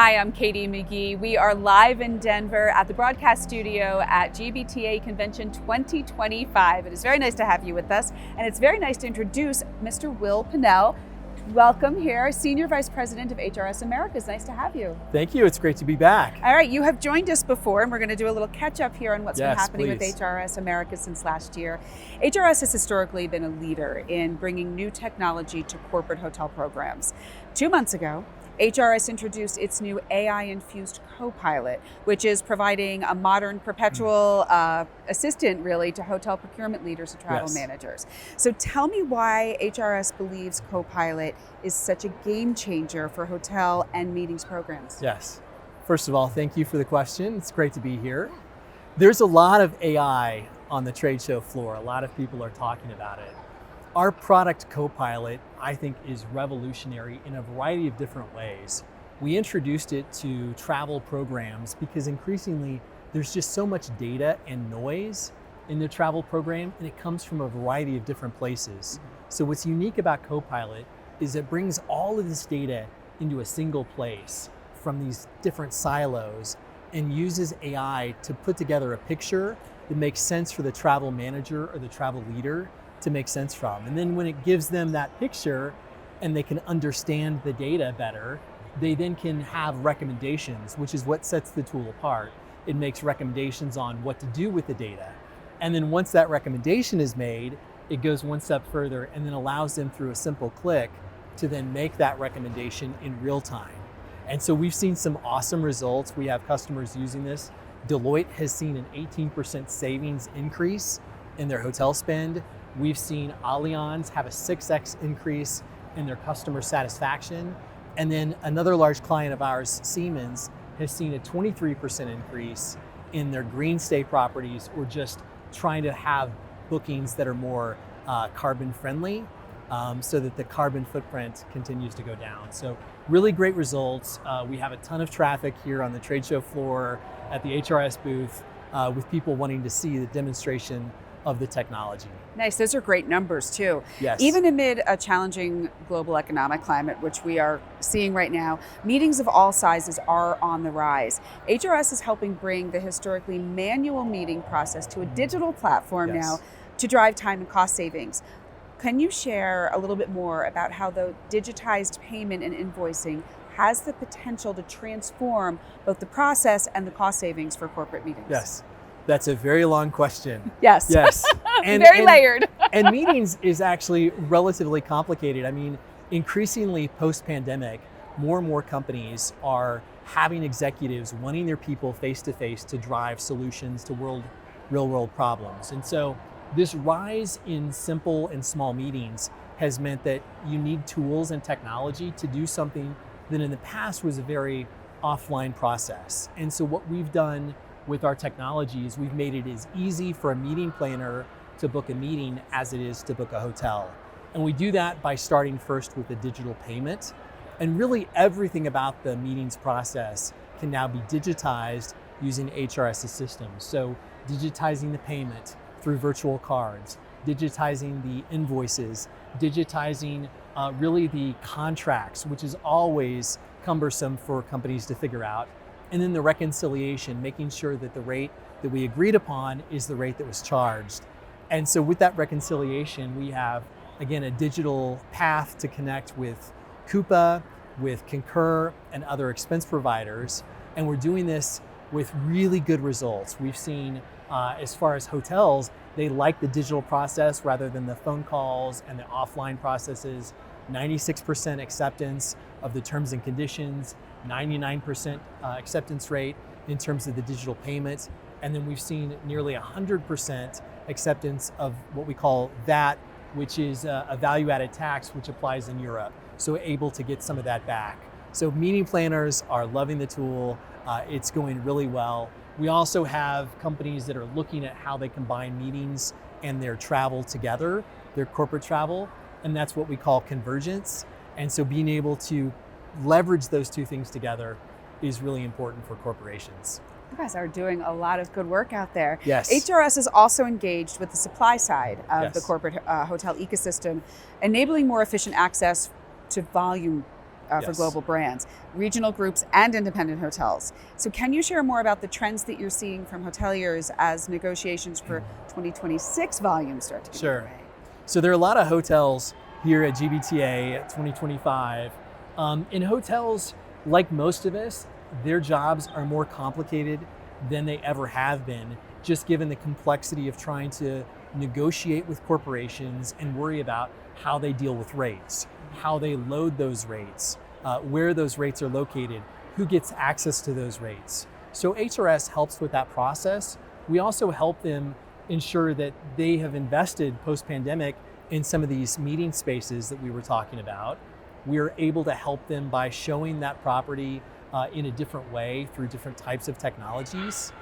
Hi, I'm Katie McGee. We are live in Denver at the broadcast studio at GBTA Convention 2025. It is very nice to have you with us, and it's very nice to introduce Mr. Will Pinnell. Welcome here, Senior Vice President of HRS Americas. Nice to have you. Thank you, it's great to be back. All right, you have joined us before, and we're going to do a little catch up here on what's been happening please. with HRS Americas since last year. HRS has historically been a leader in bringing new technology to corporate hotel programs. 2 months ago, HRS introduced its new AI-infused co-pilot, which is providing a modern perpetual assistant, really, to hotel procurement leaders and travel managers. So tell me why HRS believes co-pilot is such a game changer for hotel and meetings programs. Yes. First of all, thank you for the question. It's great to be here. There's a lot of AI on the trade show floor. A lot of people are talking about it. Our product Copilot, I think, is revolutionary in a variety of different ways. We introduced it to travel programs because increasingly there's just so much data and noise in the travel program, and it comes from a variety of different places. So what's unique about Copilot is it brings all of this data into a single place from these different silos and uses AI to put together a picture that makes sense for the travel manager or the travel leader to make sense from. And then when it gives them that picture and they can understand the data better, they then can have recommendations, which is what sets the tool apart. It makes recommendations on what to do with the data. And then once that recommendation is made, it goes one step further and then allows them through a simple click to then make that recommendation in real time. And so we've seen some awesome results. We have customers using this. Deloitte has seen an 18% savings increase in their hotel spend. We've seen Allianz have a 6x increase in their customer satisfaction. And then another large client of ours, Siemens, has seen a 23% increase in their green stay properties, or just trying to have bookings that are more carbon friendly, so that the carbon footprint continues to go down. So really great results. We have a ton of traffic here on the trade show floor at the HRS booth with people wanting to see the demonstration of the technology. Nice, those are great numbers too. Yes. Even amid a challenging global economic climate, which we are seeing right now, meetings of all sizes are on the rise. HRS is helping bring the historically manual meeting process to a digital platform now to drive time and cost savings. Can you share a little bit more about how the digitized payment and invoicing has the potential to transform both the process and the cost savings for corporate meetings? Yes. That's a very long question. Yes. Yes. Very layered. And meetings is actually relatively complicated. I mean, increasingly post-pandemic, more and more companies are having executives wanting their people face-to-face to drive solutions to real-world problems. And so this rise in simple and small meetings has meant that you need tools and technology to do something that in the past was a very offline process. And so what we've done with our technologies, we've made it as easy for a meeting planner to book a meeting as it is to book a hotel. And we do that by starting first with a digital payment. And really everything about the meetings process can now be digitized using HRS's systems. So digitizing the payment through virtual cards, digitizing the invoices, digitizing really the contracts, which is always cumbersome for companies to figure out. And then the reconciliation, making sure that the rate that we agreed upon is the rate that was charged. And so with that reconciliation, we have, again, a digital path to connect with Coupa, with Concur, and other expense providers. And we're doing this with really good results. We've seen, as far as hotels, they like the digital process rather than the phone calls and the offline processes. 96% acceptance of the terms and conditions, 99% acceptance rate in terms of the digital payments. And then we've seen nearly 100% acceptance of what we call VAT, which is a value-added tax which applies in Europe. So able to get some of that back. So meeting planners are loving the tool. It's going really well. We also have companies that are looking at how they combine meetings and their travel together, their corporate travel, and that's what we call convergence. And so being able to leverage those two things together is really important for corporations. You guys are doing a lot of good work out there. Yes. HRS is also engaged with the supply side of the corporate hotel ecosystem, enabling more efficient access to volume for Yes. global brands, regional groups, and independent hotels. So can you share more about the trends that you're seeing from hoteliers as negotiations for 2026 volumes start to get Sure. underway? So there are a lot of hotels here at GBTA 2025. In hotels, like most of us, their jobs are more complicated than they ever have been, just given the complexity of trying to negotiate with corporations and worry about how they deal with rates, how they load those rates, where those rates are located, who gets access to those rates. So HRS helps with that process. We also help them ensure that they have invested post-pandemic in some of these meeting spaces that we were talking about. We're able to help them by showing that property in a different way through different types of technologies.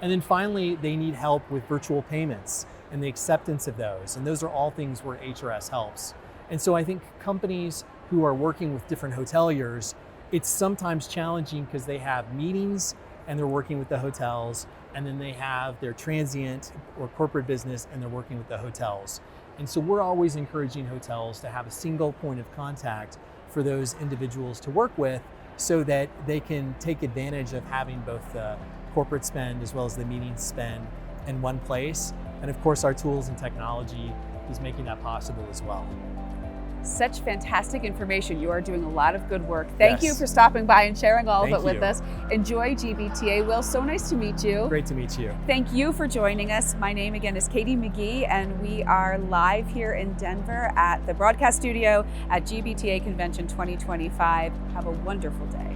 And then finally, they need help with virtual payments and the acceptance of those. And those are all things where HRS helps. And so I think companies who are working with different hoteliers, it's sometimes challenging because they have meetings and they're working with the hotels, and then they have their transient or corporate business and they're working with the hotels. And so we're always encouraging hotels to have a single point of contact for those individuals to work with so that they can take advantage of having both the corporate spend as well as the meeting spend in one place. And of course, our tools and technology is making that possible as well. Such fantastic information. You are doing a lot of good work. Thank you Yes. for stopping by and sharing all of Thank it with you. us. Enjoy GBTA. Will, so nice to meet you. Great to meet you. Thank you for joining us. My name again is Katie McGee, and we are live here in Denver at the broadcast studio at GBTA Convention 2025. Have a wonderful day.